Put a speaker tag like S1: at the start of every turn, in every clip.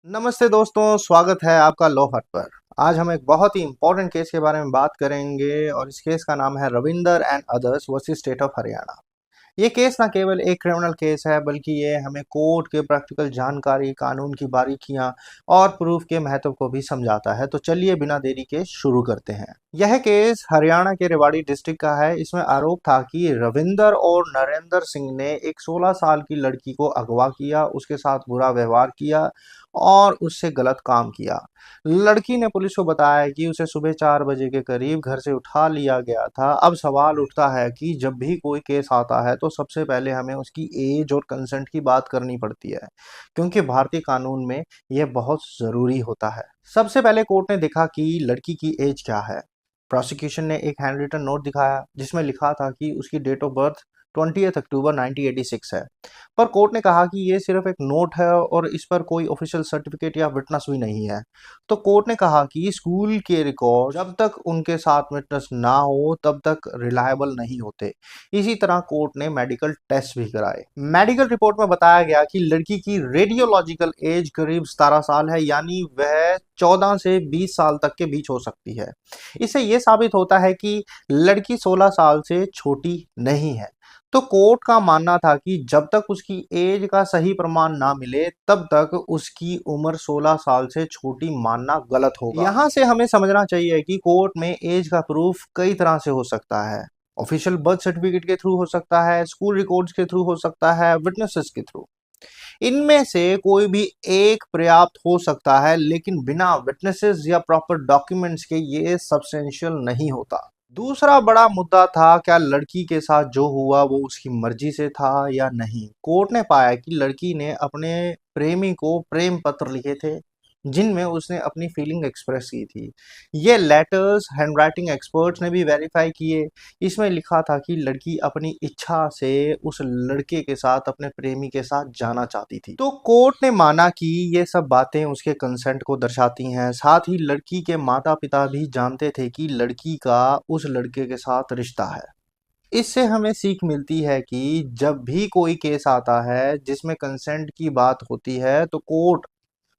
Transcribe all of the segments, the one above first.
S1: नमस्ते दोस्तों, स्वागत है आपका लॉ हट पर। आज हम एक बहुत ही इंपॉर्टेंट केस के बारे में बात करेंगे और इस केस का नाम है Ravinder and others versus state of Haryana. ये केस ना केवल एक क्रिमिनल केस है बल्कि ये हमें कोर्ट के प्रैक्टिकल जानकारी, कानून की बारीकियां और प्रूफ के महत्व को भी समझाता है। तो चलिए बिना देरी के शुरू करते हैं। यह केस हरियाणा के रेवाड़ी डिस्ट्रिक्ट का है। इसमें आरोप था कि रविंदर और नरेंद्र सिंह ने एक 16 साल की लड़की को अगवा किया, उसके साथ बुरा व्यवहार किया और उससे गलत काम किया। लड़की ने पुलिस को बताया कि उसे सुबह 4 बजे के करीब घर से उठा लिया गया था। अब सवाल उठता है कि जब भी कोई केस आता है तो सबसे पहले हमें उसकी एज और कंसेंट की बात करनी पड़ती है, क्योंकि भारतीय कानून में यह बहुत ज़रूरी होता है। सबसे पहले कोर्ट ने देखा कि लड़की की एज क्या है। प्रोसिक्यूशन ने एक हैंड रिटन नोट दिखाया जिसमें लिखा था कि उसकी डेट ऑफ बर्थ 20 अक्टूबर 1986 है। पर कोर्ट ने कहा कि ये सिर्फ एक नोट है और इस पर कोई ऑफिशियल सर्टिफिकेट या विटनेस भी नहीं है। तो कोर्ट ने कहा कि स्कूल के रिकॉर्ड जब तक उनके साथ विटनेस ना हो तब तक रिलायबल नहीं होते। इसी तरह कोर्ट ने मेडिकल टेस्ट भी कराए। मेडिकल रिपोर्ट में बताया गया कि लड़की की रेडियोलॉजिकल एज करीब 17 साल है, यानी वह 14 से 20 साल तक के बीच हो सकती है। इससे यह साबित होता है कि लड़की 16 साल से छोटी नहीं है। तो कोर्ट का मानना था कि जब तक उसकी एज का सही प्रमाण ना मिले तब तक उसकी उम्र 16 साल से छोटी मानना गलत होगा। यहाँ से हमें समझना चाहिए कि कोर्ट में एज का प्रूफ कई तरह से हो सकता है। ऑफिशियल बर्थ सर्टिफिकेट के थ्रू हो सकता है, स्कूल रिकॉर्ड्स के थ्रू हो सकता है, विटनेसेस के थ्रू। इनमें से कोई भी एक पर्याप्त हो सकता है, लेकिन बिना विटनेसेस या प्रॉपर डॉक्यूमेंट्स के ये सब्सटेंशियल नहीं होता। दूसरा बड़ा मुद्दा था, क्या लड़की के साथ जो हुआ वो उसकी मर्जी से था या नहीं। कोर्ट ने पाया कि लड़की ने अपने प्रेमी को प्रेम पत्र लिखे थे जिनमें उसने अपनी फीलिंग एक्सप्रेस की थी। ये लेटर्स हैंडराइटिंग एक्सपर्ट्स ने भी वेरीफाई किए। इसमें लिखा था कि लड़की अपनी इच्छा से उस लड़के के साथ, अपने प्रेमी के साथ जाना चाहती थी। तो कोर्ट ने माना कि ये सब बातें उसके कंसेंट को दर्शाती हैं। साथ ही लड़की के माता पिता भी जानते थे कि लड़की का उस लड़के के साथ रिश्ता है। इससे हमें सीख मिलती है कि जब भी कोई केस आता है जिसमें कंसेंट की बात होती है तो कोर्ट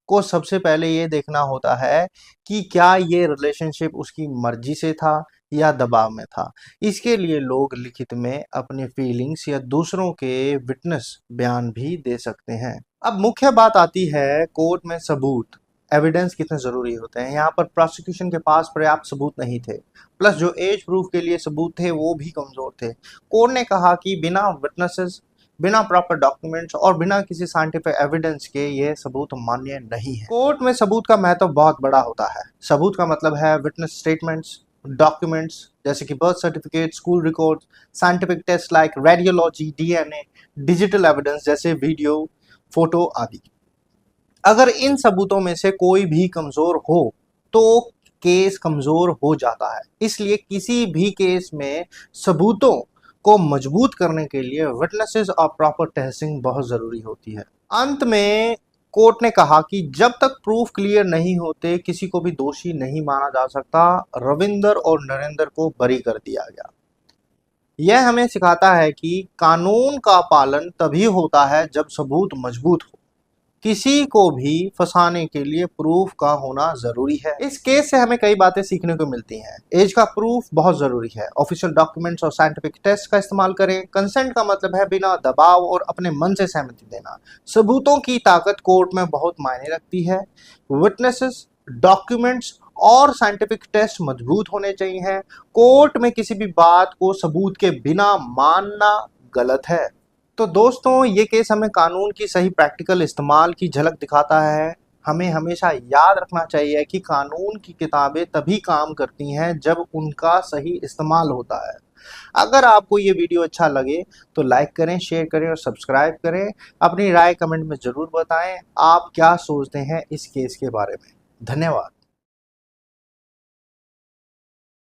S1: को सबसे पहले ये देखना होता है कि क्या ये रिलेशनशिप उसकी मर्जी से था या दबाव में था। इसके लिए लोग लिखित में अपनी फीलिंग्स या दूसरों के विटनेस बयान भी दे सकते हैं। अब मुख्य बात आती है कोर्ट में सबूत, एविडेंस कितने जरूरी होते हैं। यहाँ पर प्रोसिक्यूशन के पास पर्याप्त सबूत नहीं थे, प्लस जो एज प्रूफ के लिए सबूत थे वो भी कमजोर थे। कोर्ट ने कहा कि बिना विटनेसेस, बिना प्रॉपर डॉक्यूमेंट्स और बिना किसी साइंटिफिक एविडेंस के ये सबूत मान्य नहीं है। कोर्ट में सबूत का महत्व बहुत बड़ा होता है। सबूत का मतलब है विटनेस स्टेटमेंट्स, डॉक्यूमेंट्स जैसे कि birth certificate, school record, scientific taste like radiology, DNA, digital evidence जैसे वीडियो, फोटो आदि। अगर इन सबूतों में से कोई भी कमजोर हो तो केस कमजोर हो जाता है। इसलिए किसी भी केस में सबूतों को मजबूत करने के लिए विटनेसेस और प्रॉपर टेस्टिंग बहुत जरूरी होती है। अंत में कोर्ट ने कहा कि जब तक प्रूफ क्लियर नहीं होते किसी को भी दोषी नहीं माना जा सकता। रविंदर और नरेंद्र को बरी कर दिया गया। यह हमें सिखाता है कि कानून का पालन तभी होता है जब सबूत मजबूत हो। किसी को भी फंसाने के लिए प्रूफ का होना जरूरी है। इस केस से हमें कई बातें सीखने को मिलती हैं। एज का प्रूफ बहुत जरूरी है। ऑफिशियल डॉक्यूमेंट्स और साइंटिफिक टेस्ट का इस्तेमाल करें। कंसेंट का मतलब है बिना दबाव और अपने मन से सहमति देना। सबूतों की ताकत कोर्ट में बहुत मायने रखती है। विटनेसेस, डॉक्यूमेंट्स और साइंटिफिक टेस्ट मजबूत होने चाहिए। कोर्ट में किसी भी बात को सबूत के बिना मानना गलत है। तो दोस्तों, ये केस हमें कानून की सही प्रैक्टिकल इस्तेमाल की झलक दिखाता है। हमें हमेशा याद रखना चाहिए कि कानून की किताबें तभी काम करती हैं जब उनका सही इस्तेमाल होता है। अगर आपको ये वीडियो अच्छा लगे तो लाइक करें, शेयर करें और सब्सक्राइब करें। अपनी राय कमेंट में ज़रूर बताएं। आप क्या सोचते हैं इस केस के बारे में। धन्यवाद।